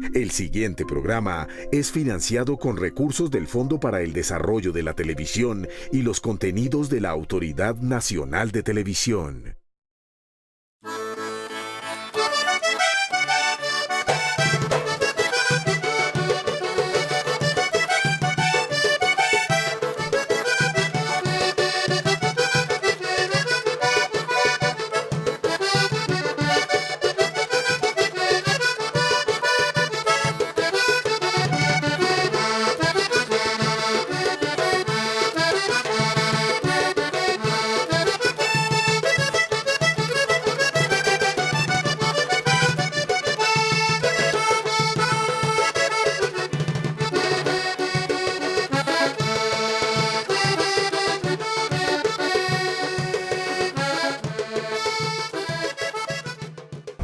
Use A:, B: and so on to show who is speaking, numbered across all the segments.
A: El siguiente programa es financiado con recursos del Fondo para el Desarrollo de la Televisión y los contenidos de la Autoridad Nacional de Televisión.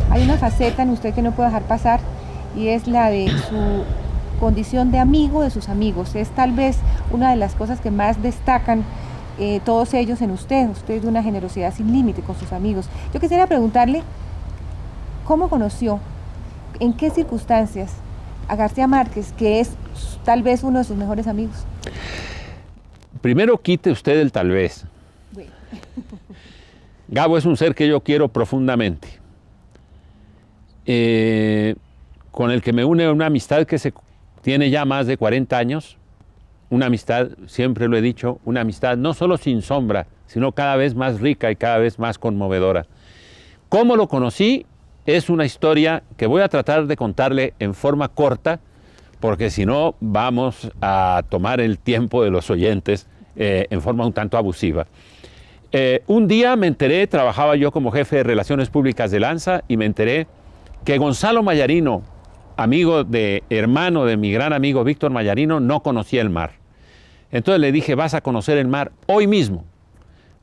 B: Hay una faceta en usted que no puedo dejar pasar y es la de su condición de amigo de sus amigos. Es tal vez una de las cosas que más destacan todos ellos en usted. Usted es de una generosidad sin límite con sus amigos. Yo quisiera preguntarle, ¿cómo conoció, en qué circunstancias a García Márquez, que es tal vez uno de sus mejores amigos?
C: Primero quite usted el tal vez.
B: Bueno.
C: Gabo es un ser que yo quiero profundamente. Con el que me une una amistad que se tiene ya más de 40 años, una amistad, siempre lo he dicho, una amistad no solo sin sombra, sino cada vez más rica y cada vez más conmovedora. ¿Cómo lo conocí? Es una historia que voy a tratar de contarle en forma corta, porque si no vamos a tomar el tiempo de los oyentes en forma un tanto abusiva. Un día me enteré, trabajaba yo como jefe de Relaciones Públicas de Lanza, y me enteré que Gonzalo Mayarino, hermano de mi gran amigo Víctor Mayarino, no conocía el mar. Entonces le dije, vas a conocer el mar hoy mismo.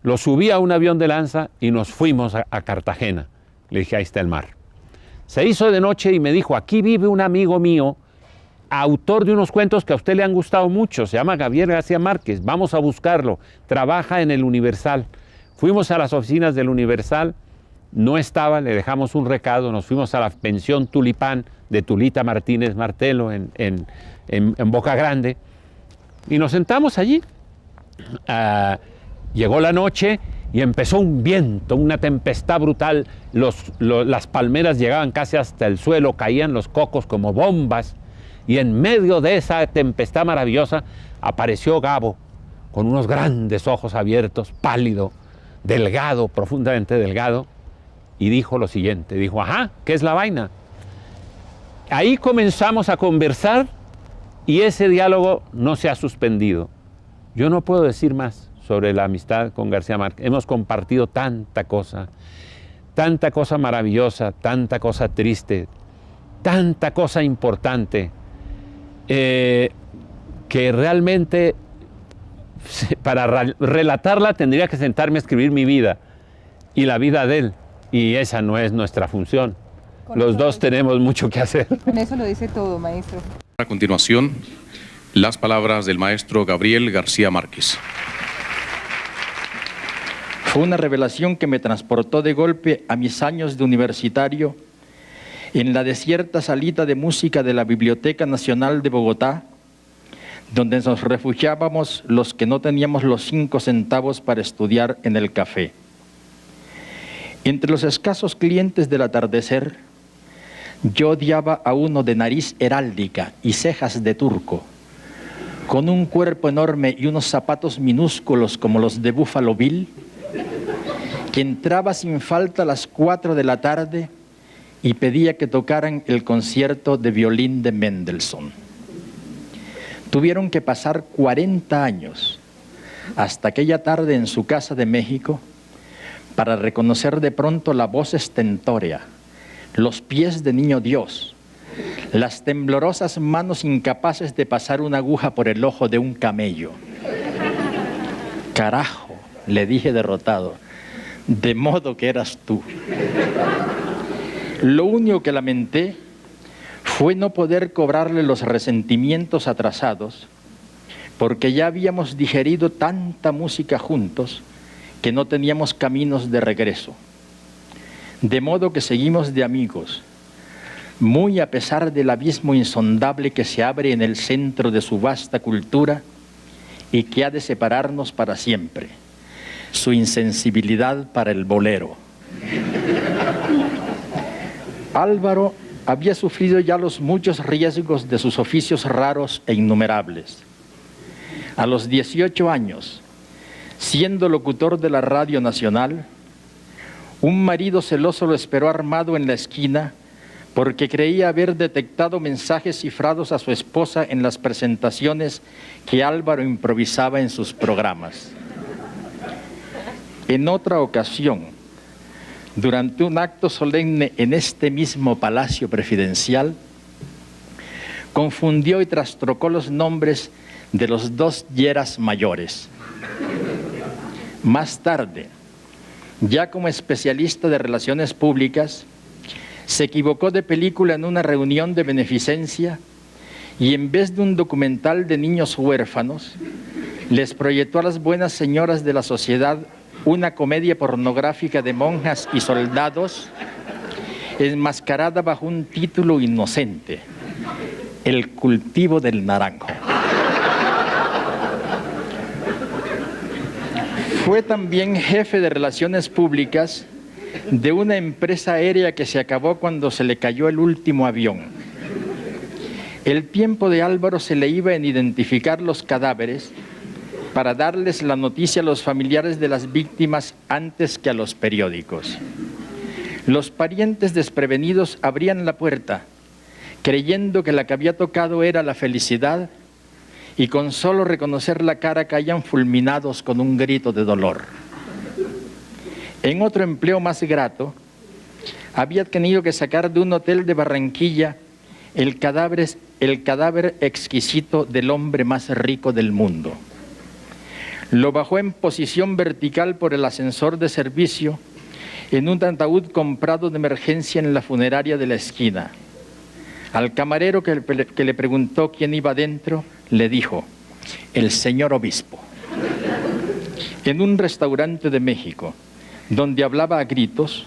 C: Lo subí a un avión de Lanza y nos fuimos a Cartagena. Le dije, ahí está el mar. Se hizo de noche y me dijo, aquí vive un amigo mío, autor de unos cuentos que a usted le han gustado mucho, se llama Gabriel García Márquez, vamos a buscarlo, trabaja en el Universal. Fuimos a las oficinas del Universal, no estaba, le dejamos un recado, nos fuimos a la pensión Tulipán de Tulita Martínez Martelo en Boca Grande y nos sentamos allí. Llegó la noche y empezó un viento, una tempestad brutal, las palmeras llegaban casi hasta el suelo, caían los cocos como bombas, y en medio de esa tempestad maravillosa apareció Gabo con unos grandes ojos abiertos, pálido, delgado, profundamente delgado, y dijo lo siguiente, dijo, ajá, ¿qué es la vaina? Ahí comenzamos a conversar y ese diálogo no se ha suspendido. Yo no puedo decir más sobre la amistad con García Márquez. Hemos compartido tanta cosa maravillosa, tanta cosa triste, tanta cosa importante, que realmente para relatarla tendría que sentarme a escribir mi vida y la vida de él. Y esa no es nuestra función. Los dos tenemos mucho que hacer.
B: Con eso lo dice todo, maestro.
D: A continuación, las palabras del maestro Gabriel García Márquez.
E: Fue una revelación que me transportó de golpe a mis años de universitario en la desierta salita de música de la Biblioteca Nacional de Bogotá, donde nos refugiábamos los que no teníamos los 5 centavos para estudiar en el café. Entre los escasos clientes del atardecer, yo odiaba a uno de nariz heráldica y cejas de turco, con un cuerpo enorme y unos zapatos minúsculos como los de Buffalo Bill, que entraba sin falta a las 4 de la tarde y pedía que tocaran el concierto de violín de Mendelssohn. Tuvieron que pasar 40 años hasta aquella tarde en su casa de México para reconocer de pronto la voz estentórea, los pies de niño Dios, las temblorosas manos incapaces de pasar una aguja por el ojo de un camello. Carajo, le dije derrotado, de modo que eras tú. Lo único que lamenté fue no poder cobrarle los resentimientos atrasados, porque ya habíamos digerido tanta música juntos que no teníamos caminos de regreso. De modo que seguimos de amigos, muy a pesar del abismo insondable que se abre en el centro de su vasta cultura y que ha de separarnos para siempre, su insensibilidad para el bolero. Álvaro había sufrido ya los muchos riesgos de sus oficios raros e innumerables. A los 18 años, siendo locutor de la Radio Nacional, un marido celoso lo esperó armado en la esquina porque creía haber detectado mensajes cifrados a su esposa en las presentaciones que Álvaro improvisaba en sus programas. En otra ocasión, durante un acto solemne en este mismo Palacio Presidencial, confundió y trastrocó los nombres de los dos Lleras mayores. Más tarde, ya como especialista de relaciones públicas, se equivocó de película en una reunión de beneficencia y en vez de un documental de niños huérfanos, les proyectó a las buenas señoras de la sociedad una comedia pornográfica de monjas y soldados enmascarada bajo un título inocente: El cultivo del naranjo. Fue también jefe de relaciones públicas de una empresa aérea que se acabó cuando se le cayó el último avión. El tiempo de Álvaro se le iba en identificar los cadáveres para darles la noticia a los familiares de las víctimas antes que a los periódicos. Los parientes desprevenidos abrían la puerta, creyendo que la que había tocado era la felicidad, y con solo reconocer la cara caían fulminados con un grito de dolor. En otro empleo más grato, había tenido que sacar de un hotel de Barranquilla el cadáver exquisito del hombre más rico del mundo. Lo bajó en posición vertical por el ascensor de servicio en un ataúd comprado de emergencia en la funeraria de la esquina. Al camarero que le preguntó quién iba dentro, le dijo: el señor obispo. En un restaurante de México, donde hablaba a gritos,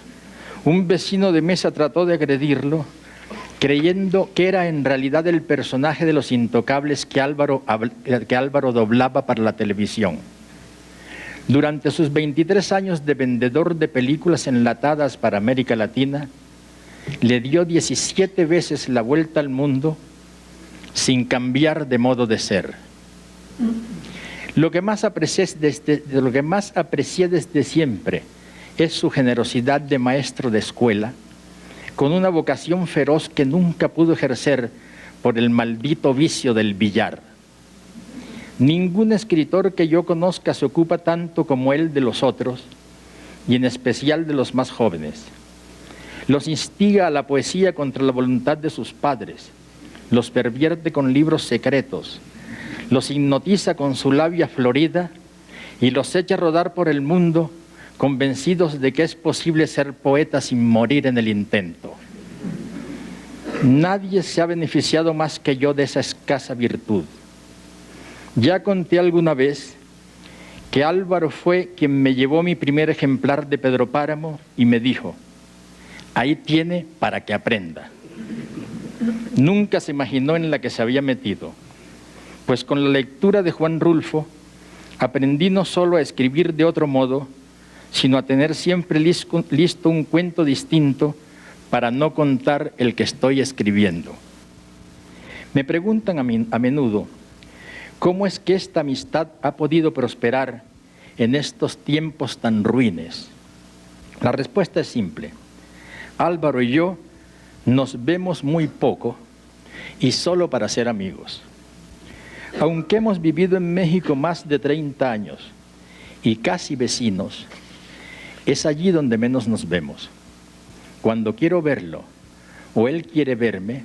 E: un vecino de mesa trató de agredirlo, creyendo que era en realidad el personaje de Los Intocables que Álvaro doblaba para la televisión. Durante sus 23 años de vendedor de películas enlatadas para América Latina, le dio 17 veces la vuelta al mundo sin cambiar de modo de ser. Lo que más aprecié desde siempre es su generosidad de maestro de escuela, con una vocación feroz que nunca pudo ejercer por el maldito vicio del billar. Ningún escritor que yo conozca se ocupa tanto como él de los otros, y en especial de los más jóvenes. Los instiga a la poesía contra la voluntad de sus padres, los pervierte con libros secretos, los hipnotiza con su labia florida y los echa a rodar por el mundo convencidos de que es posible ser poeta sin morir en el intento. Nadie se ha beneficiado más que yo de esa escasa virtud. Ya conté alguna vez que Álvaro fue quien me llevó mi primer ejemplar de Pedro Páramo y me dijo: ahí tiene para que aprenda. Nunca se imaginó en la que se había metido, pues con la lectura de Juan Rulfo aprendí no solo a escribir de otro modo, sino a tener siempre listo un cuento distinto para no contar el que estoy escribiendo. Me preguntan a menudo cómo es que esta amistad ha podido prosperar en estos tiempos tan ruines. La respuesta es simple. Álvaro y yo nos vemos muy poco y solo para ser amigos. Aunque hemos vivido en México más de 30 años y casi vecinos, es allí donde menos nos vemos. Cuando quiero verlo o él quiere verme,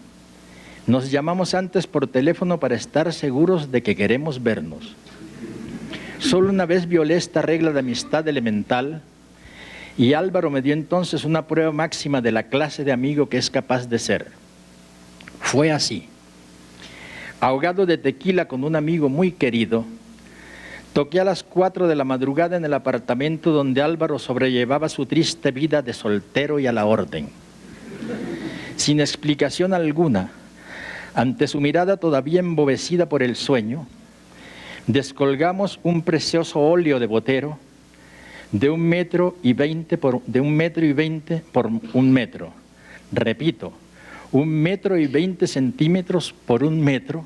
E: nos llamamos antes por teléfono para estar seguros de que queremos vernos. Solo una vez violé esta regla de amistad elemental y Álvaro me dio entonces una prueba máxima de la clase de amigo que es capaz de ser. Fue así. Ahogado de tequila con un amigo muy querido, toqué a las 4 de la madrugada en el apartamento donde Álvaro sobrellevaba su triste vida de soltero y a la orden. sin explicación alguna, ante su mirada todavía embobecida por el sueño, descolgamos un precioso óleo de Botero de 1,20 m por 1 metro. Repito, 1,20 m por 1 metro,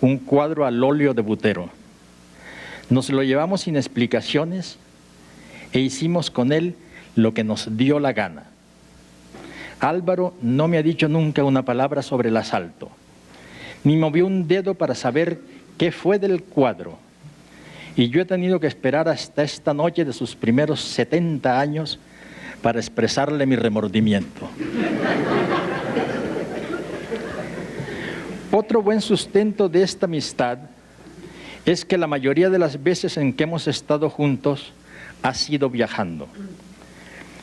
E: un cuadro al óleo de Botero. Nos lo llevamos sin explicaciones e hicimos con él lo que nos dio la gana. Álvaro no me ha dicho nunca una palabra sobre el asalto, ni movió un dedo para saber qué fue del cuadro. Y yo he tenido que esperar hasta esta noche de sus primeros 70 años para expresarle mi remordimiento. Otro buen sustento de esta amistad es que la mayoría de las veces en que hemos estado juntos ha sido viajando.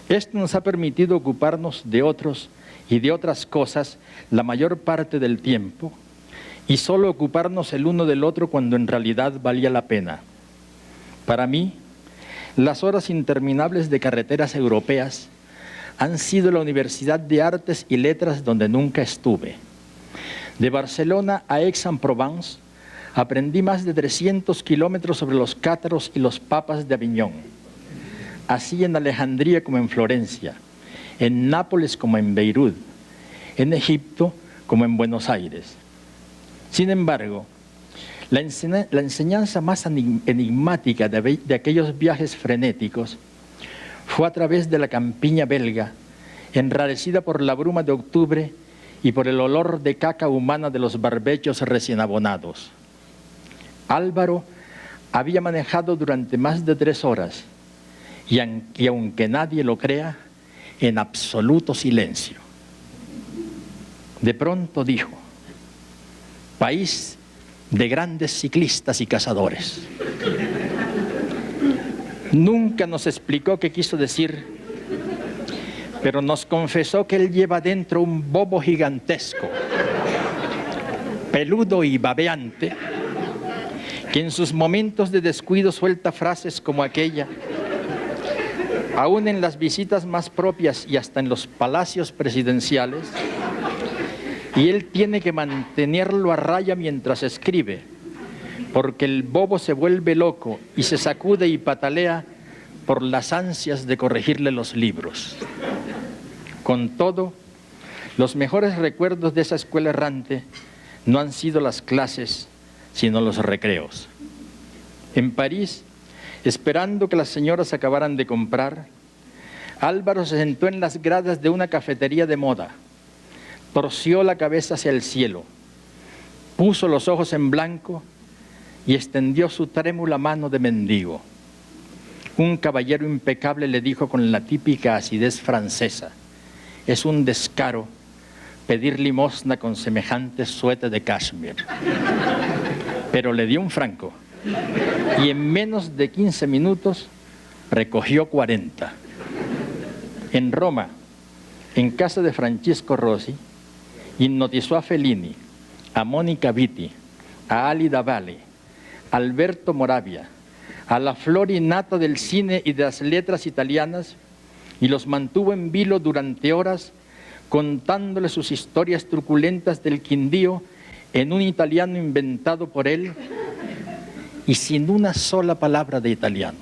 E: Esto nos ha permitido ocuparnos de otros y de otras cosas la mayor parte del tiempo y solo ocuparnos el uno del otro cuando en realidad valía la pena. Para mí, las horas interminables de carreteras europeas han sido la Universidad de Artes y Letras donde nunca estuve. De Barcelona a Aix-en-Provence aprendí más de 300 kilómetros sobre los cátaros y los papas de Aviñón. Así en Alejandría como en Florencia, en Nápoles como en Beirut, en Egipto como en Buenos Aires. Sin embargo, la enseñanza más enigmática de aquellos viajes frenéticos fue a través de la campiña belga, enrarecida por la bruma de octubre y por el olor de caca humana de los barbechos recién abonados. Álvaro había manejado durante más de 3 horas y aunque nadie lo crea, en absoluto silencio. De pronto dijo: país de grandes ciclistas y cazadores. Nunca nos explicó qué quiso decir, pero nos confesó que él lleva dentro un bobo gigantesco, peludo y babeante, que en sus momentos de descuido suelta frases como aquella: aún en las visitas más propias y hasta en los palacios presidenciales, y él tiene que mantenerlo a raya mientras escribe, porque el bobo se vuelve loco y se sacude y patalea por las ansias de corregirle los libros. Con todo, los mejores recuerdos de esa escuela errante no han sido las clases, sino los recreos. En París, esperando que las señoras acabaran de comprar, Álvaro se sentó en las gradas de una cafetería de moda, torció la cabeza hacia el cielo, puso los ojos en blanco y extendió su trémula mano de mendigo. Un caballero impecable le dijo con la típica acidez francesa: es un descaro pedir limosna con semejante suéter de cashmere. Pero le dio un franco y en menos de 15 minutos recogió 40. En Roma, en casa de Francesco Rossi, hipnotizó a Fellini, a Mónica Vitti, a Ali Davale, a Alberto Moravia, a la flor innata del cine y de las letras italianas, y los mantuvo en vilo durante horas contándole sus historias truculentas del Quindío en un italiano inventado por él y sin una sola palabra de italiano.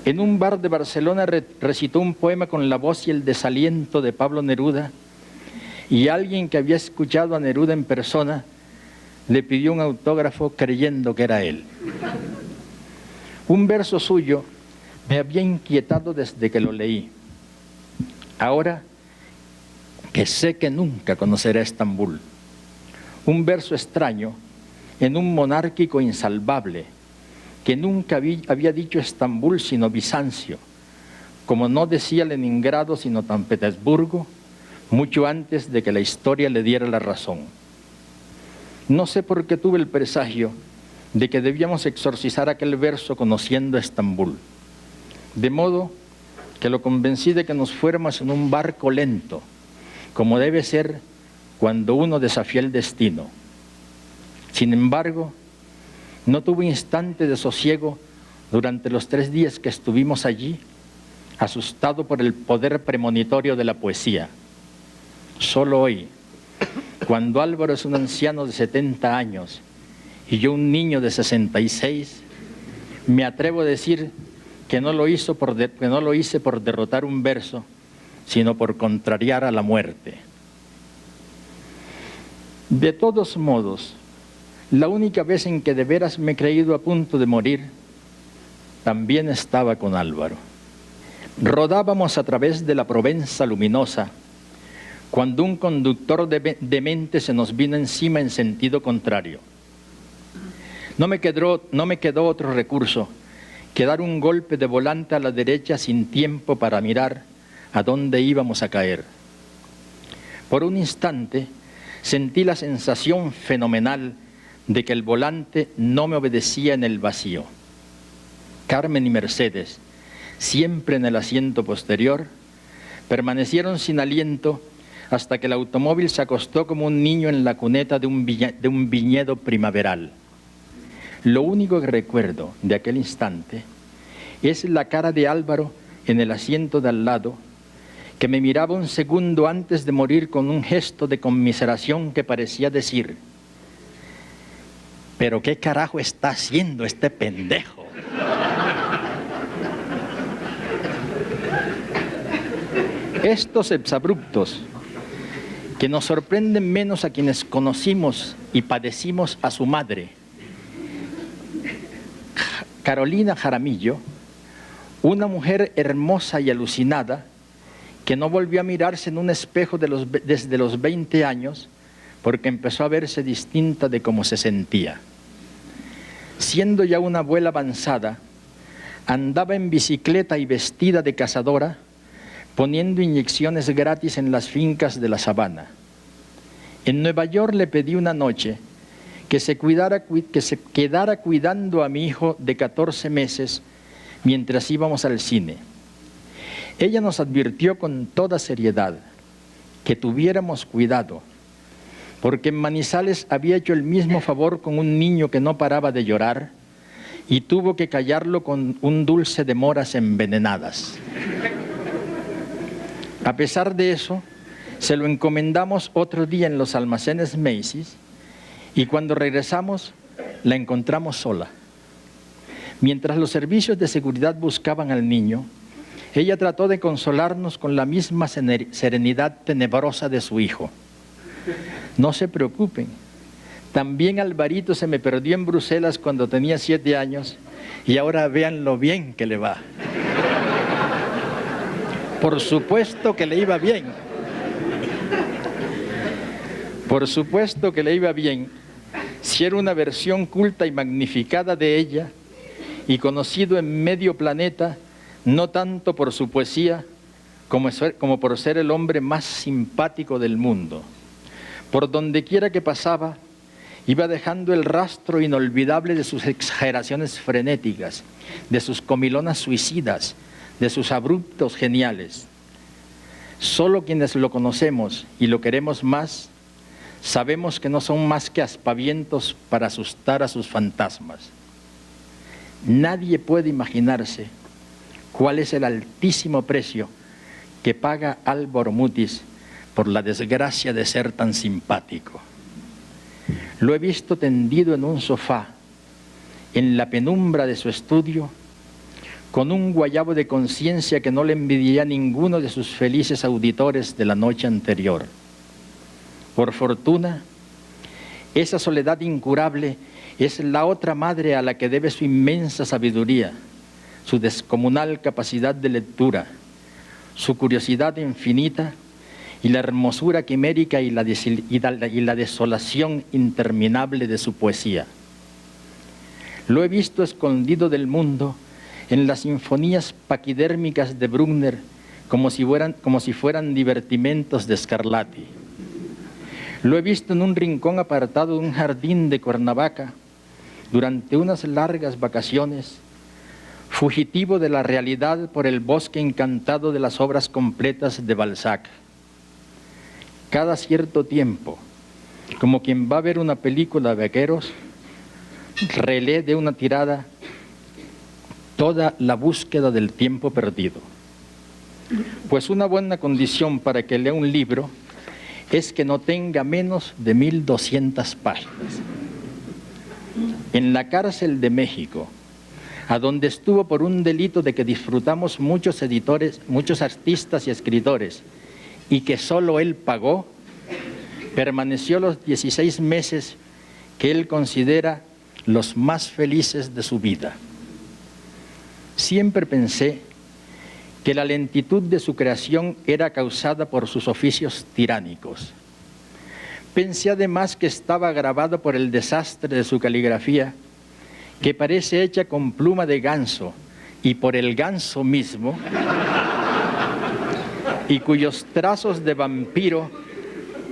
E: En un bar de Barcelona recitó un poema con la voz y el desaliento de Pablo Neruda, y alguien que había escuchado a Neruda en persona le pidió un autógrafo creyendo que era él. Un verso suyo me había inquietado desde que lo leí. Ahora que sé que nunca conoceré Estambul. Un verso extraño en un monárquico insalvable que nunca había dicho Estambul sino Bizancio, como no decía Leningrado sino San Petersburgo, mucho antes de que la historia le diera la razón. No sé por qué tuve el presagio de que debíamos exorcizar aquel verso conociendo Estambul, de modo que lo convencí de que nos fuéramos en un barco lento, como debe ser cuando uno desafía el destino. Sin embargo, no tuve instante de sosiego durante los 3 días que estuvimos allí, asustado por el poder premonitorio de la poesía. Solo hoy, cuando Álvaro es un anciano de 70 años y yo un niño de 66, me atrevo a decir que no lo hice por derrotar un verso, sino por contrariar a la muerte. De todos modos, la única vez en que de veras me he creído a punto de morir, también estaba con Álvaro. Rodábamos a través de la Provenza luminosa, cuando un conductor demente se nos vino encima en sentido contrario. No me quedó otro recurso que dar un golpe de volante a la derecha sin tiempo para mirar a dónde íbamos a caer. Por un instante sentí la sensación fenomenal de que el volante no me obedecía en el vacío. Carmen y Mercedes, siempre en el asiento posterior, permanecieron sin aliento hasta que el automóvil se acostó como un niño en la cuneta de un viñedo primaveral. Lo único que recuerdo de aquel instante es la cara de Álvaro en el asiento de al lado, que me miraba un segundo antes de morir con un gesto de conmiseración que parecía decir: ¿pero qué carajo está haciendo este pendejo? Estos exabruptos que nos sorprenden menos a quienes conocimos y padecimos a su madre, Carolina Jaramillo, una mujer hermosa y alucinada que no volvió a mirarse en un espejo desde los 20 años porque empezó a verse distinta de cómo se sentía. Siendo ya una abuela avanzada, andaba en bicicleta y vestida de cazadora, poniendo inyecciones gratis en las fincas de la sabana. En Nueva York le pedí una noche que se quedara cuidando a mi hijo de 14 meses mientras íbamos al cine. Ella nos advirtió con toda seriedad que tuviéramos cuidado, porque en Manizales había hecho el mismo favor con un niño que no paraba de llorar y tuvo que callarlo con un dulce de moras envenenadas. A pesar de eso, se lo encomendamos otro día en los almacenes Macy's y cuando regresamos la encontramos sola. Mientras los servicios de seguridad buscaban al niño, ella trató de consolarnos con la misma serenidad tenebrosa de su hijo. No se preocupen, también Alvarito se me perdió en Bruselas cuando tenía 7 años y ahora vean lo bien que le va. Por supuesto que le iba bien. Por supuesto que le iba bien si era una versión culta y magnificada de ella y conocido en medio planeta no tanto por su poesía como por ser el hombre más simpático del mundo. Por donde quiera que pasaba, iba dejando el rastro inolvidable de sus exageraciones frenéticas, de sus comilonas suicidas, de sus abruptos geniales. Solo quienes lo conocemos y lo queremos más, sabemos que no son más que aspavientos para asustar a sus fantasmas. Nadie puede imaginarse cuál es el altísimo precio que paga Álvaro Mutis por la desgracia de ser tan simpático. Lo he visto tendido en un sofá, en la penumbra de su estudio, con un guayabo de conciencia que no le envidiaría a ninguno de sus felices auditores de la noche anterior. Por fortuna, esa soledad incurable es la otra madre a la que debe su inmensa sabiduría, su descomunal capacidad de lectura, su curiosidad infinita y la hermosura quimérica y la desolación interminable de su poesía. Lo he visto escondido del mundo en las sinfonías paquidérmicas de Bruckner como si fueran divertimentos de Scarlatti. Lo he visto en un rincón apartado de un jardín de Cuernavaca durante unas largas vacaciones, fugitivo de la realidad por el bosque encantado de las obras completas de Balzac. Cada cierto tiempo, como quien va a ver una película de vaqueros, relee de una tirada toda la búsqueda del tiempo perdido. Pues una buena condición para que lea un libro es que no tenga menos de 1200 páginas. En la cárcel de México, a donde estuvo por un delito de que disfrutamos muchos editores, muchos artistas y escritores, y que solo él pagó, permaneció los 16 meses que él considera los más felices de su vida. Siempre pensé que la lentitud de su creación era causada por sus oficios tiránicos. Pensé además que estaba agravado por el desastre de su caligrafía, que parece hecha con pluma de ganso y por el ganso mismo, y cuyos trazos de vampiro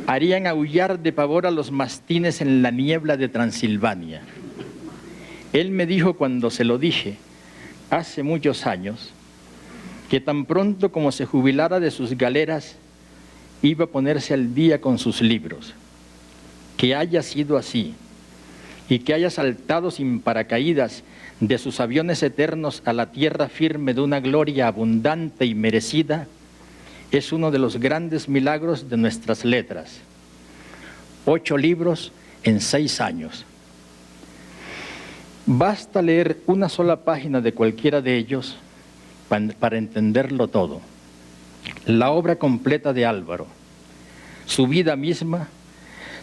E: harían aullar de pavor a los mastines en la niebla de Transilvania. Él me dijo cuando se lo dije, hace muchos años, que tan pronto como se jubilara de sus galeras, iba a ponerse al día con sus libros. Que haya sido así, y que haya saltado sin paracaídas de sus aviones eternos a la tierra firme de una gloria abundante y merecida, es uno de los grandes milagros de nuestras letras. 8 libros en 6 años. Basta leer una sola página de cualquiera de ellos para entenderlo todo. La obra completa de Álvaro, su vida misma,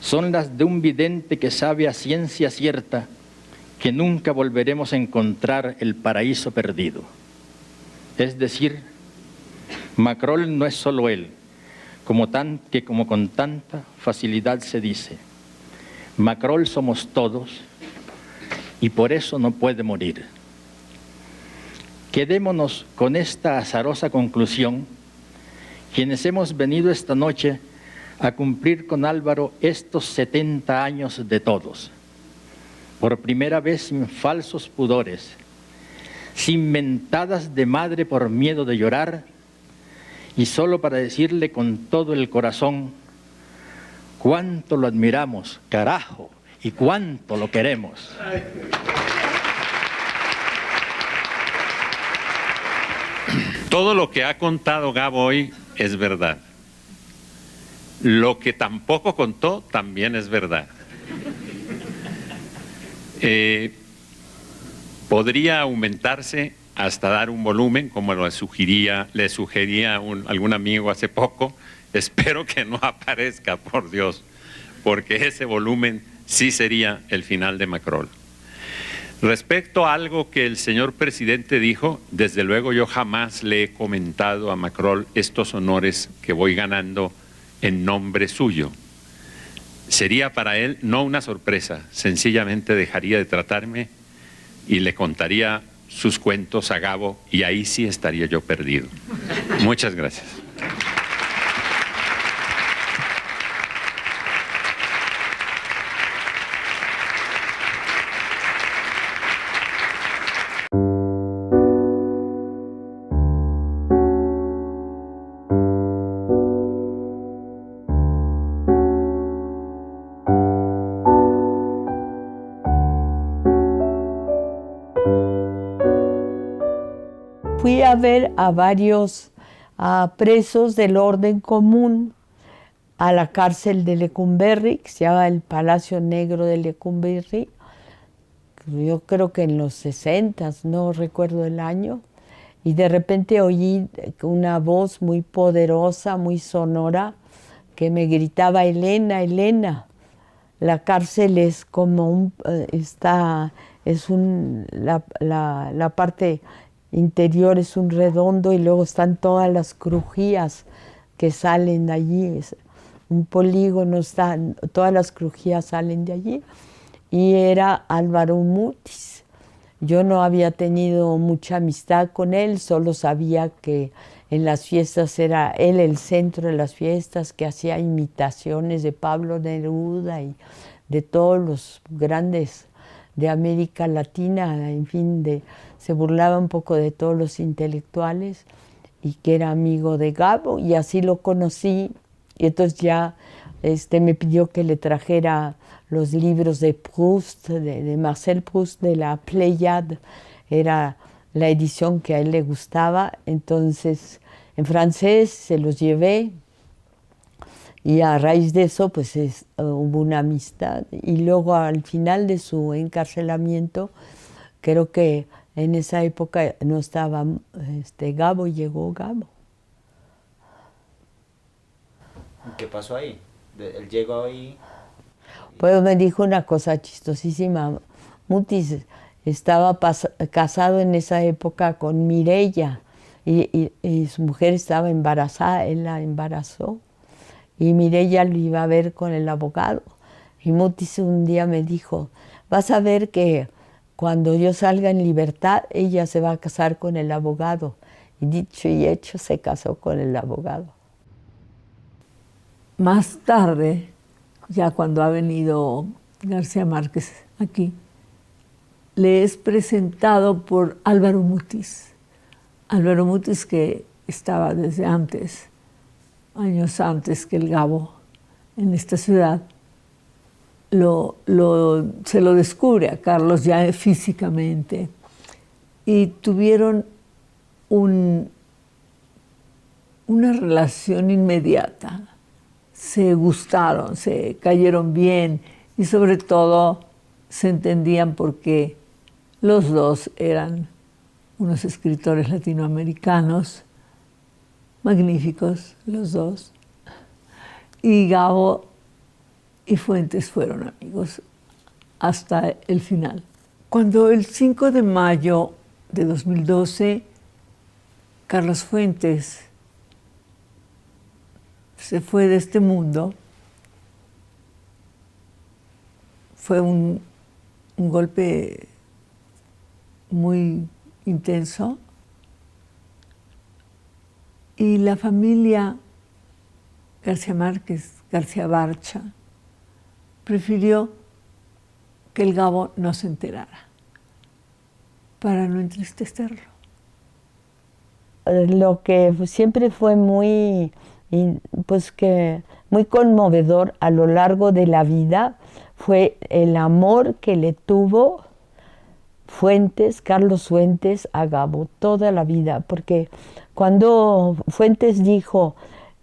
E: son las de un vidente que sabe a ciencia cierta que nunca volveremos a encontrar el paraíso perdido. Es decir, Macrol no es solo él, como con tanta facilidad se dice. Macrol somos todos y por eso no puede morir. Quedémonos con esta azarosa conclusión, quienes hemos venido esta noche a cumplir con Álvaro estos 70 años de todos, por primera vez sin falsos pudores, sin mentadas de madre por miedo de llorar, y solo para decirle con todo el corazón cuánto lo admiramos, carajo, y cuánto lo queremos.
C: Todo lo que ha contado Gabo hoy es verdad. Lo que tampoco contó también es verdad. Podría aumentarse hasta dar un volumen, como le sugería algún amigo hace poco. Espero que no aparezca, por Dios, porque ese volumen sí sería el final de Macrol. Respecto a algo que el señor presidente dijo, desde luego yo jamás le he comentado a Macrol estos honores que voy ganando en nombre suyo. Sería para él no una sorpresa, sencillamente dejaría de tratarme y le contaría sus cuentos a Gabo y ahí sí estaría yo perdido. Muchas gracias.
F: Fui a ver a varios presos del orden común a la cárcel de Lecumberri, que se llama el Palacio Negro de Lecumberri, yo creo que en los 60, no recuerdo el año, y de repente oí una voz muy poderosa, muy sonora, que me gritaba: Elena, Elena. La cárcel es como la parte interior es un redondo y luego están todas las crujías que salen de allí, es un polígono, todas las crujías salen de allí, y era Álvaro Mutis. Yo no había tenido mucha amistad con él, solo sabía que en las fiestas era él el centro de las fiestas, que hacía imitaciones de Pablo Neruda y de todos los grandes de América Latina, en fin, se burlaba un poco de todos los intelectuales, y que era amigo de Gabo, y así lo conocí. Y entonces ya me pidió que le trajera los libros de Proust, de Marcel Proust, de la Pléiade. Era la edición que a él le gustaba, entonces en francés se los llevé, Y a raíz de eso, pues hubo una amistad. Y luego al final de su encarcelamiento, creo que en esa época no estaba Gabo, y llegó Gabo.
G: ¿Qué pasó ahí? Él llegó ahí.
F: Pues me dijo una cosa chistosísima. Mutis estaba casado en esa época con Mireya y su mujer estaba embarazada, él la embarazó y Mireya lo iba a ver con el abogado. Y Mutis un día me dijo, vas a ver que cuando yo salga en libertad, ella se va a casar con el abogado. Y dicho y hecho, se casó con el abogado.
H: Más tarde, ya cuando ha venido García Márquez aquí, le es presentado por Álvaro Mutis. Álvaro Mutis, que estaba desde antes, años antes que el Gabo, en esta ciudad, se lo descubre a Carlos ya físicamente y tuvieron una relación inmediata. Se gustaron, se cayeron bien y sobre todo se entendían porque los dos eran unos escritores latinoamericanos magníficos, los dos. Y Gabo y Fuentes fueron amigos hasta el final. Cuando el 5 de mayo de 2012, Carlos Fuentes se fue de este mundo, fue un golpe muy intenso y la familia García Márquez, García Barcha, prefirió que el Gabo no se enterara para no entristecerlo.
F: Lo que siempre fue muy conmovedor a lo largo de la vida fue el amor que le tuvo Carlos Fuentes a Gabo toda la vida, porque cuando Fuentes dijo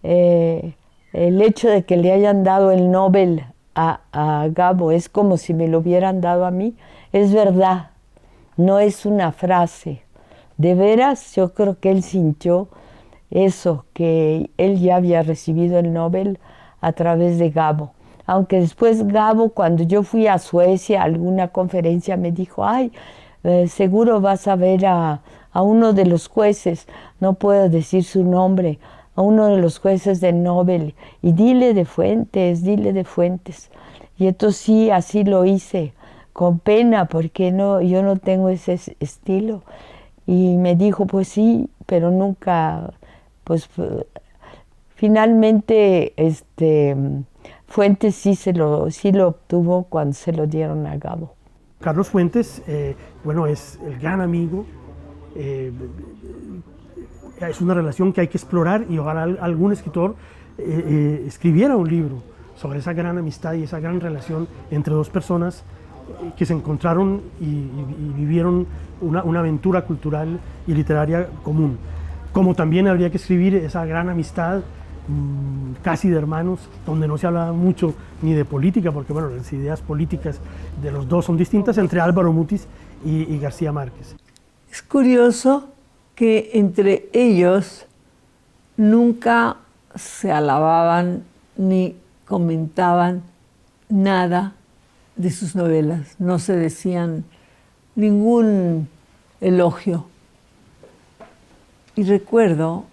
F: el hecho de que le hayan dado el Nobel a Gabo es como si me lo hubieran dado a mí, es verdad, no es una frase. De veras, yo creo que él sintió eso, que él ya había recibido el Nobel a través de Gabo. Aunque después Gabo, cuando yo fui a Suecia a alguna conferencia, me dijo, ay, seguro vas a ver a uno de los jueces, no puedo decir su nombre, a uno de los jueces del Nobel, y dile de Fuentes, dile de Fuentes. Y entonces sí, así lo hice, con pena, porque yo no tengo ese estilo. Y me dijo, pues sí, pero nunca, pues finalmente Fuentes sí lo obtuvo cuando se lo dieron a Gabo.
I: Carlos Fuentes, es el gran amigo, es una relación que hay que explorar y ojalá algún escritor escribiera un libro sobre esa gran amistad y esa gran relación entre dos personas que se encontraron y vivieron una aventura cultural y literaria común. Como también habría que escribir esa gran amistad casi de hermanos, donde no se hablaba mucho ni de política, porque las ideas políticas de los dos son distintas, entre Álvaro Mutis y García Márquez.
H: Es curioso que entre ellos nunca se alababan ni comentaban nada de sus novelas, no se decían ningún elogio. Y recuerdo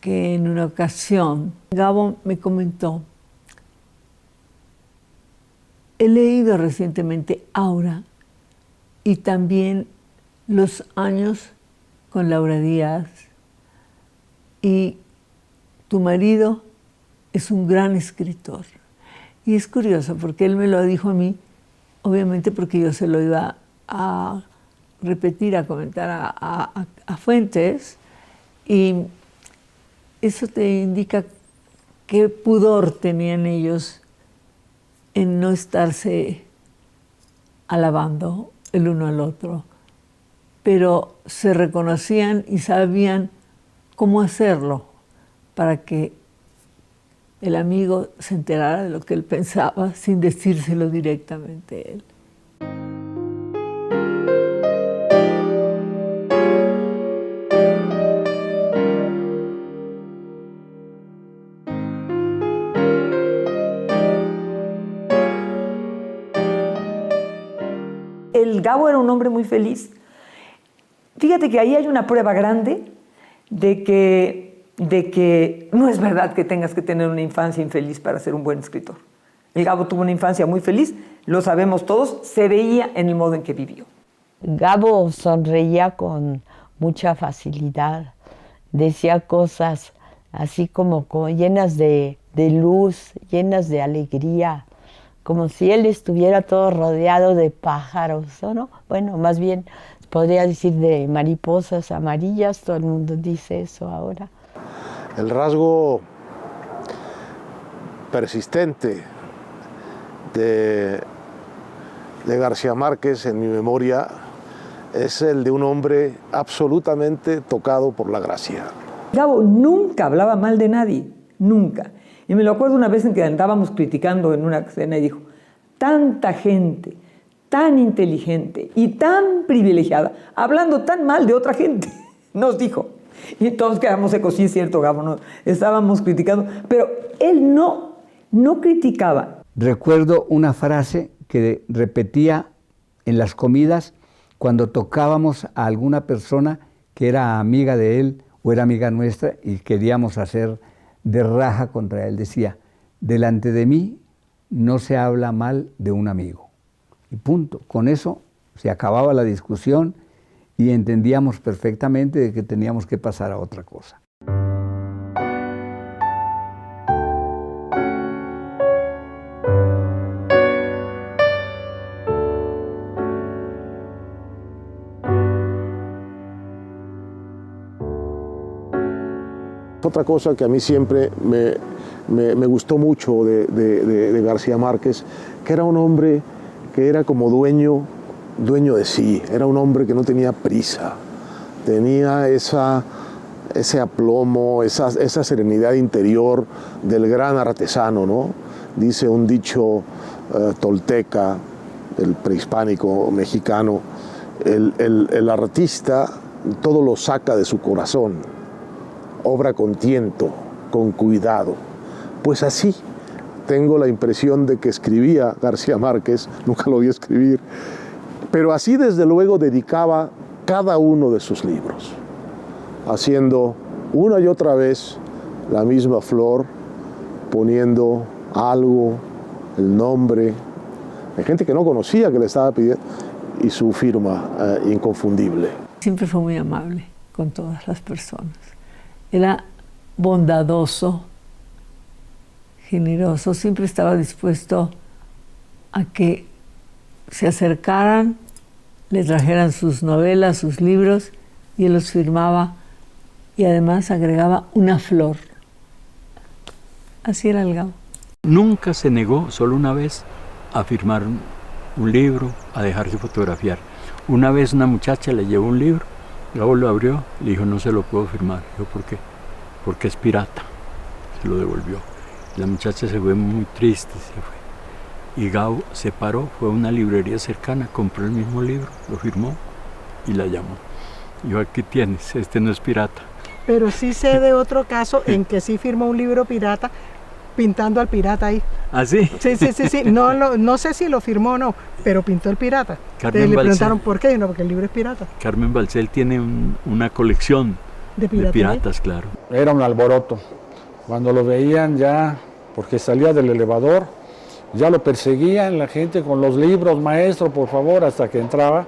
H: que en una ocasión Gabo me comentó, he leído recientemente Aura y también Los años con Laura Díaz, y tu marido es un gran escritor. Y es curioso porque él me lo dijo a mí, obviamente porque yo se lo iba a repetir, a comentar a Fuentes, y eso te indica qué pudor tenían ellos en no estarse alabando el uno al otro, pero se reconocían y sabían cómo hacerlo para que el amigo se enterara de lo que él pensaba sin decírselo directamente a él.
J: El Gabo era un hombre muy feliz. Fíjate que ahí hay una prueba grande de que no es verdad que tengas que tener una infancia infeliz para ser un buen escritor. El Gabo tuvo una infancia muy feliz, lo sabemos todos, se veía en el modo en que vivió.
F: Gabo sonreía con mucha facilidad, decía cosas así como llenas de luz, llenas de alegría, como si él estuviera todo rodeado de pájaros, ¿no? Bueno, más bien podría decir de mariposas amarillas, todo el mundo dice eso ahora.
K: El rasgo persistente de García Márquez en mi memoria es el de un hombre absolutamente tocado por la gracia.
J: Gabo nunca hablaba mal de nadie, nunca. Y me lo acuerdo una vez en que andábamos criticando en una cena y dijo, tanta gente, tan inteligente y tan privilegiada, hablando tan mal de otra gente, nos dijo. Y todos quedamos ecos, sí es cierto, Gabo, no, estábamos criticando, pero él no criticaba.
L: Recuerdo una frase que repetía en las comidas cuando tocábamos a alguna persona que era amiga de él o era amiga nuestra y queríamos hacer de raja contra él. Decía, delante de mí no se habla mal de un amigo. Y punto. Con eso se acababa la discusión y entendíamos perfectamente de que teníamos que pasar a otra cosa.
K: Otra cosa que a mí siempre me gustó mucho de García Márquez, que era un hombre que era como dueño de sí, era un hombre que no tenía prisa, tenía ese aplomo, esa serenidad interior del gran artesano, ¿no? Dice un dicho tolteca, el prehispánico mexicano, el artista todo lo saca de su corazón, obra con tiento, con cuidado. Pues así tengo la impresión de que escribía García Márquez, nunca lo vi escribir, pero así desde luego dedicaba cada uno de sus libros, haciendo una y otra vez la misma flor, poniendo algo, el nombre, hay gente que no conocía que le estaba pidiendo, y su firma inconfundible.
H: Siempre fue muy amable con todas las personas. Era bondadoso, generoso, siempre estaba dispuesto a que se acercaran, le trajeran sus novelas, sus libros, y él los firmaba y además agregaba una flor. Así era el Gabo.
M: Nunca se negó, solo una vez, a firmar un libro, a dejarse fotografiar. Una vez una muchacha le llevó un libro, Gabo lo abrió, le dijo, no se lo puedo firmar. Yo, ¿por qué? Porque es pirata. Se lo devolvió. La muchacha se fue muy triste, se fue. Y Gabo se paró, fue a una librería cercana, compró el mismo libro, lo firmó y la llamó. Dijo, aquí tienes, este no es pirata.
N: Pero sí sé de otro caso en que sí firmó un libro pirata, pintando al pirata ahí.
M: ¿Ah, sí?
N: Sí. No sé si lo firmó o no, pero pintó el pirata. Le preguntaron por qué, no, porque el libro es pirata.
M: Carmen Balcel tiene una colección de piratas, claro.
O: Era un alboroto. Cuando lo veían ya, porque salía del elevador, ya lo perseguían la gente con los libros, maestro, por favor, hasta que entraba,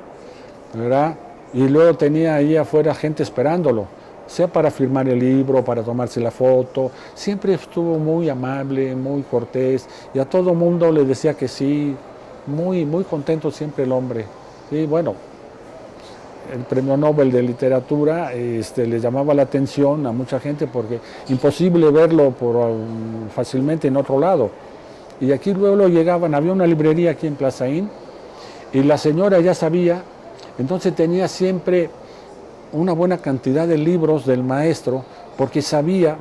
O: ¿verdad? Y luego tenía ahí afuera gente esperándolo, sea para firmar el libro, para tomarse la foto. Siempre estuvo muy amable, muy cortés, y a todo mundo le decía que sí, muy contento siempre el hombre. Y bueno, el premio Nobel de Literatura le llamaba la atención a mucha gente porque imposible verlo fácilmente en otro lado. Y aquí luego llegaban, había una librería aquí en Plazaín, y la señora ya sabía, entonces tenía siempre una buena cantidad de libros del maestro, porque sabía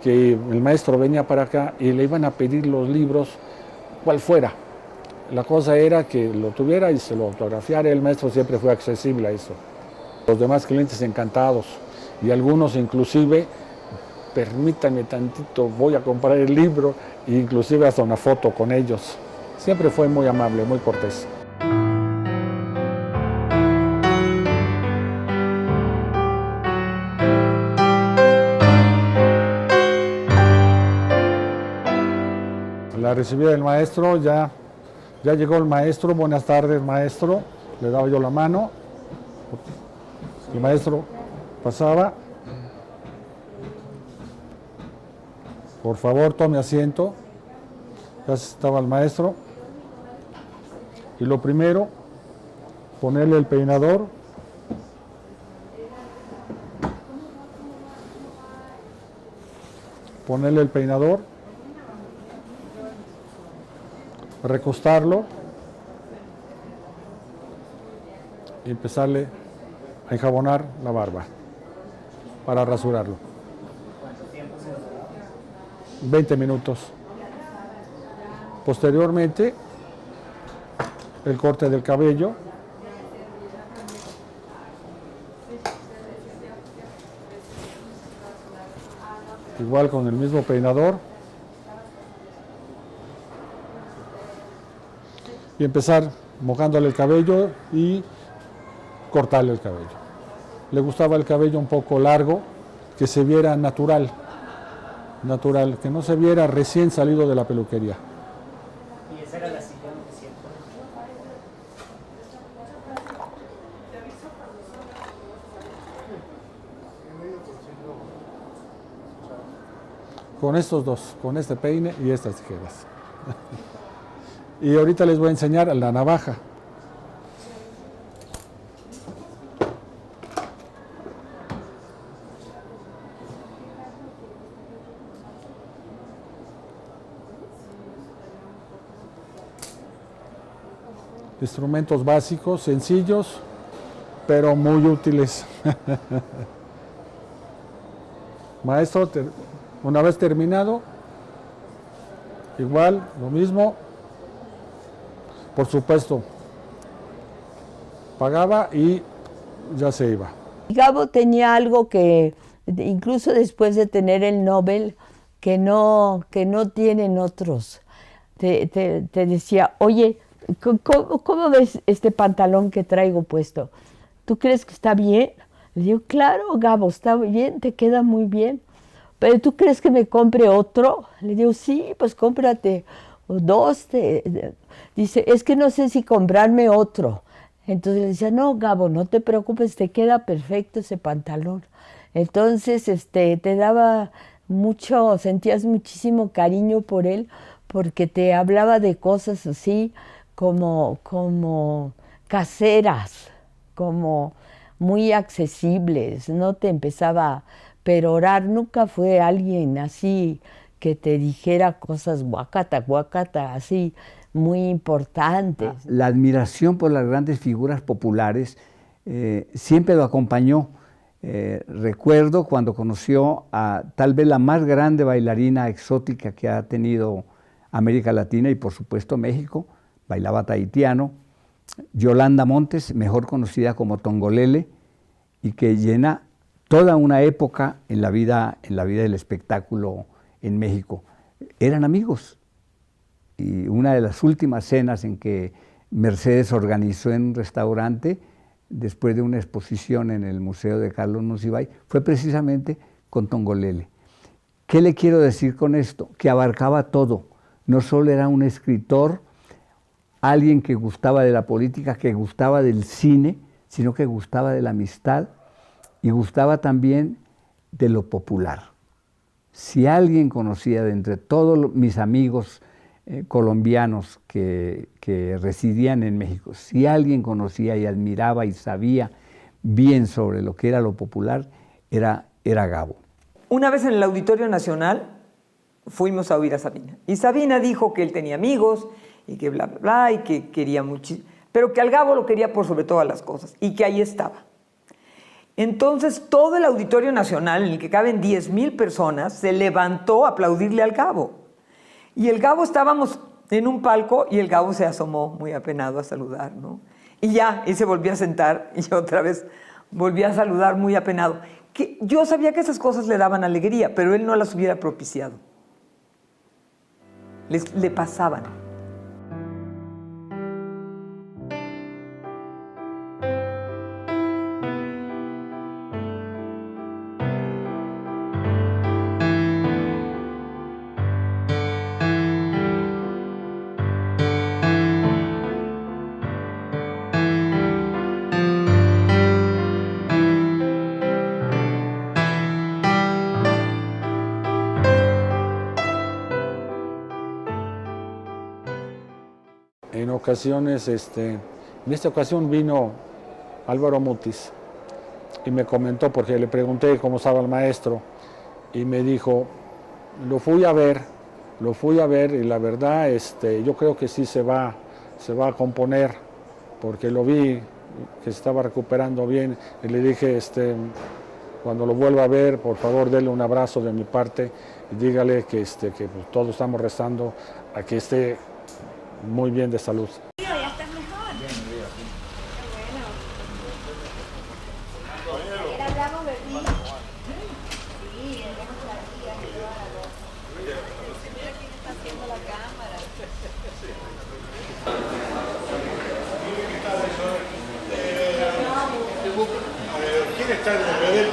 O: que el maestro venía para acá y le iban a pedir los libros, cual fuera. La cosa era que lo tuviera y se lo autografiara. El maestro siempre fue accesible a eso. Los demás clientes encantados y algunos inclusive, permítanme tantito, voy a comprar el libro, e inclusive hasta una foto con ellos. Siempre fue muy amable, muy cortés. La recibida del maestro, ya llegó el maestro. Buenas tardes, maestro. Le daba yo la mano. El maestro pasaba. Por favor, tome asiento. Ya estaba el maestro. Y lo primero, ponerle el peinador. Ponerle el peinador. Recostarlo. Y empezarle a enjabonar la barba para rasurarlo. 20 minutos. Posteriormente, el corte del cabello. Igual con el mismo peinador. Y empezar mojándole el cabello y cortarle el cabello. Le gustaba el cabello un poco largo, que se viera natural, que no se viera recién salido de la peluquería.
G: ¿Y esa era la silla siempre?
O: Con estos dos, con este peine y estas tijeras. Y ahorita les voy a enseñar la navaja. Instrumentos básicos, sencillos, pero muy útiles. Maestro, una vez terminado, igual, lo mismo. Por supuesto, pagaba y ya se iba.
F: Gabo tenía algo que, incluso después de tener el Nobel, que no tienen otros. Te decía, oye, ¿cómo ves este pantalón que traigo puesto? ¿Tú crees que está bien? Le digo, claro, Gabo, está bien, te queda muy bien. ¿Pero tú crees que me compre otro? Le digo, sí, pues cómprate dos. Dice, es que no sé si comprarme otro. Entonces le decía, no, Gabo, no te preocupes, te queda perfecto ese pantalón. Entonces te daba mucho, sentías muchísimo cariño por él, porque te hablaba de cosas así como caseras, como muy accesibles, no te empezaba a perorar, nunca fue alguien así que te dijera cosas guacata, así muy importantes.
L: La admiración por las grandes figuras populares siempre lo acompañó. Recuerdo cuando conoció a tal vez la más grande bailarina exótica que ha tenido América Latina y por supuesto México, bailaba tahitiano, Yolanda Montes, mejor conocida como Tongolele, y que llena toda una época en la vida del espectáculo en México. Eran amigos. Y una de las últimas cenas en que Mercedes organizó en un restaurante, después de una exposición en el Museo de Carlos Monsiváis, fue precisamente con Tongolele. ¿Qué le quiero decir con esto? Que abarcaba todo. No solo era un escritor, alguien que gustaba de la política, que gustaba del cine, sino que gustaba de la amistad y gustaba también de lo popular. Si alguien conocía de entre todos mis amigos colombianos que residían en México, si alguien conocía y admiraba y sabía bien sobre lo que era lo popular, era Gabo.
J: Una vez en el Auditorio Nacional fuimos a oír a Sabina. Y Sabina dijo que él tenía amigos y que bla, bla, bla, y que quería muchísimo, pero que al Gabo lo quería por sobre todas las cosas y que ahí estaba. Entonces todo el Auditorio Nacional, en el que caben 10,000 personas, se levantó a aplaudirle al Gabo. Y el Gabo, estábamos en un palco y el Gabo se asomó muy apenado a saludar, ¿no? Y ya, y se volvió a sentar y otra vez volvió a saludar muy apenado. Que yo sabía que esas cosas le daban alegría, pero él no las hubiera propiciado. Le pasaban.
O: En ocasiones, en esta ocasión vino Álvaro Mutis y me comentó, porque le pregunté cómo estaba el maestro, y me dijo, lo fui a ver y la verdad, yo creo que sí se va a componer, porque lo vi que se estaba recuperando bien, y le dije, cuando lo vuelva a ver, por favor, dele un abrazo de mi parte y dígale que, que pues, todos estamos rezando a que esté muy bien de salud.
P: ¿Quién está en el bebé?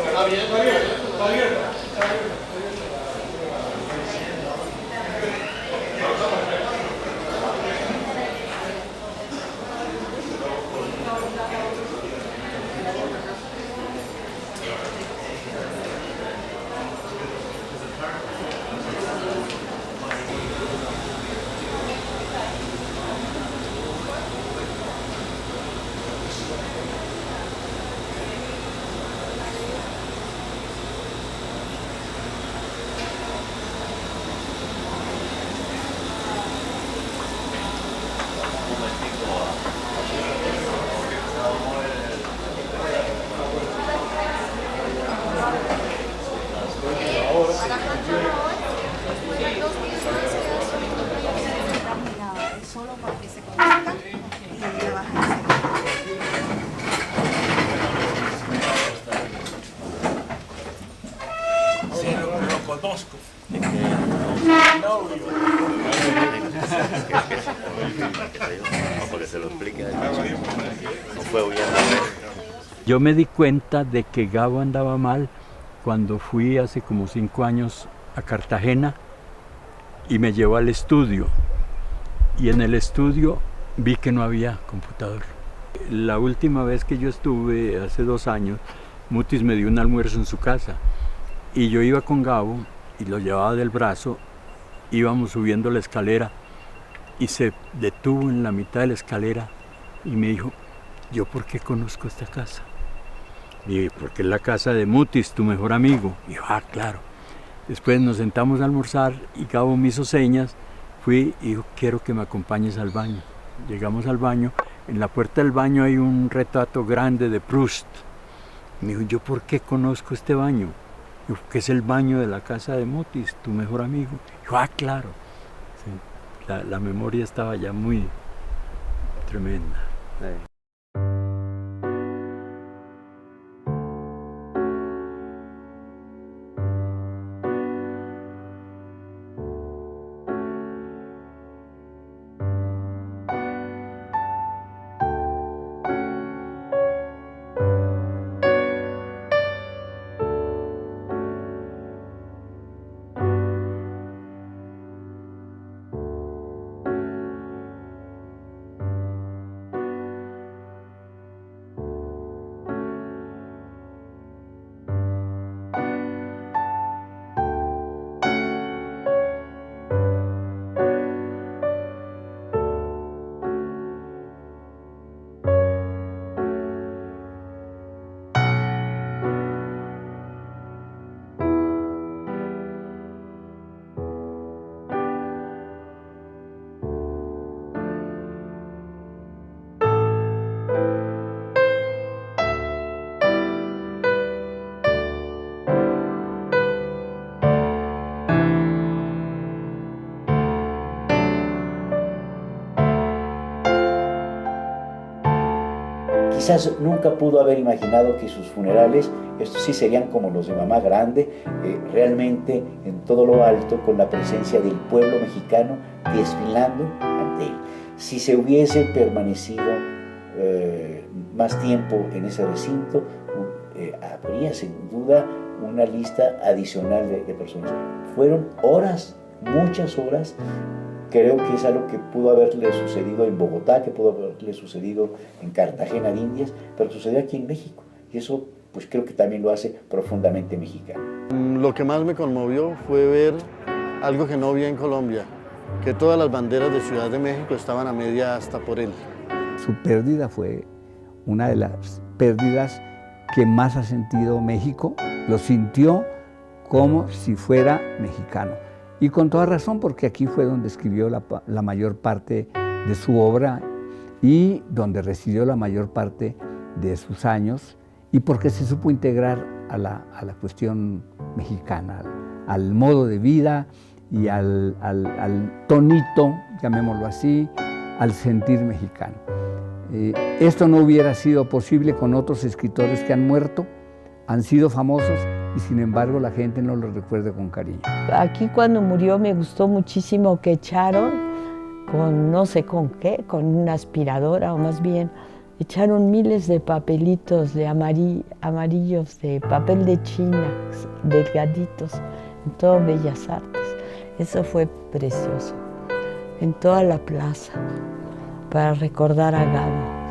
P: Está bien, está bien, está bien.
Q: conozco.
M: Yo me di cuenta de que Gabo andaba mal cuando fui hace como 5 años a Cartagena y me llevó al estudio. Y en el estudio vi que no había computador. La última vez que yo estuve, hace 2 años, Mutis me dio un almuerzo en su casa. Y yo iba con Gabo y lo llevaba del brazo, íbamos subiendo la escalera y se detuvo en la mitad de la escalera y me dijo, ¿yo por qué conozco esta casa? Y dije, porque es la casa de Mutis, tu mejor amigo. Y yo, ah, claro. Después nos sentamos a almorzar y Gabo me hizo señas, fui y dijo, quiero que me acompañes al baño. Llegamos al baño, en la puerta del baño hay un retrato grande de Proust. Me dijo, ¿yo por qué conozco este baño? Dijo, que es el baño de la casa de Mutis, tu mejor amigo. Dijo, ah, claro. Sí, la memoria estaba ya muy tremenda. Sí.
Q: quizás nunca pudo haber imaginado que sus funerales, estos sí serían como los de Mamá Grande, realmente en todo lo alto, con la presencia del pueblo mexicano desfilando ante él. Si se hubiese permanecido más tiempo en ese recinto, habría sin duda una lista adicional de personas. Fueron horas, muchas horas. Creo que es algo que pudo haberle sucedido en Bogotá, que pudo haberle sucedido en Cartagena de Indias, pero sucedió aquí en México. Y eso, pues creo que también lo hace profundamente mexicano.
R: Lo que más me conmovió fue ver algo que no vi en Colombia, que todas las banderas de Ciudad de México estaban a media asta por él.
L: Su pérdida fue una de las pérdidas que más ha sentido México. Lo sintió como si fuera mexicano. Y con toda razón, porque aquí fue donde escribió la mayor parte de su obra y donde residió la mayor parte de sus años, y porque se supo integrar a la cuestión mexicana, al modo de vida y al tonito, llamémoslo así, al sentir mexicano. Esto no hubiera sido posible con otros escritores que han muerto, han sido famosos, y sin embargo la gente no los recuerda con cariño.
F: Aquí cuando murió me gustó muchísimo que echaron con no sé con qué, con una aspiradora, o más bien echaron miles de papelitos de amarillos de papel de China, delgaditos, en todo Bellas Artes. Eso fue precioso, en toda la plaza, para recordar a Gabo.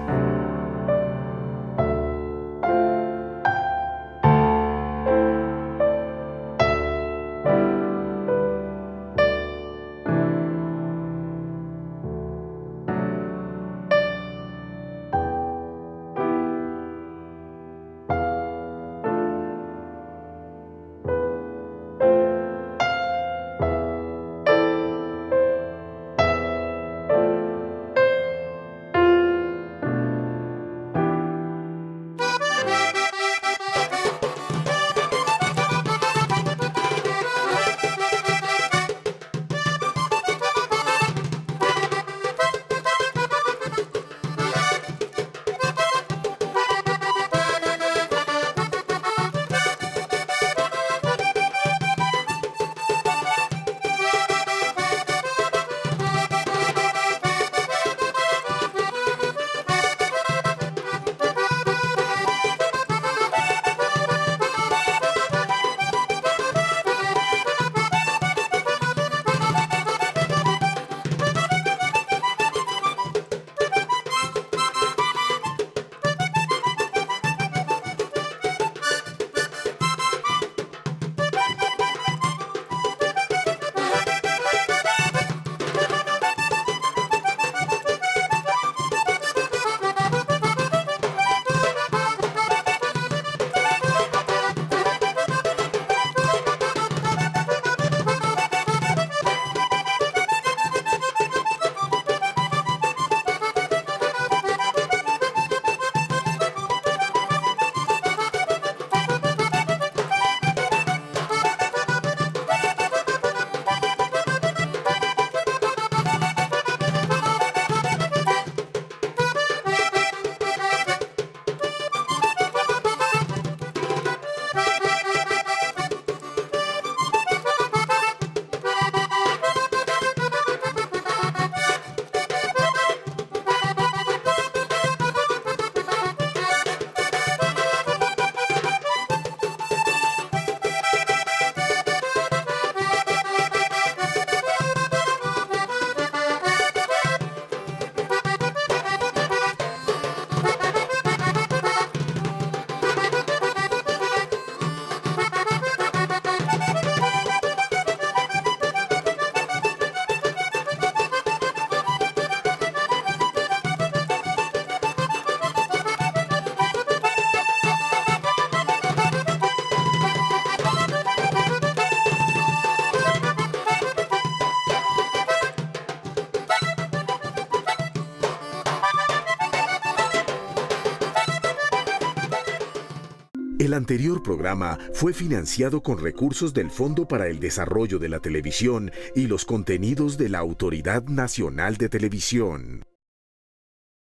A: El anterior programa fue financiado con recursos del Fondo para el Desarrollo de la Televisión y los contenidos de la Autoridad Nacional de Televisión.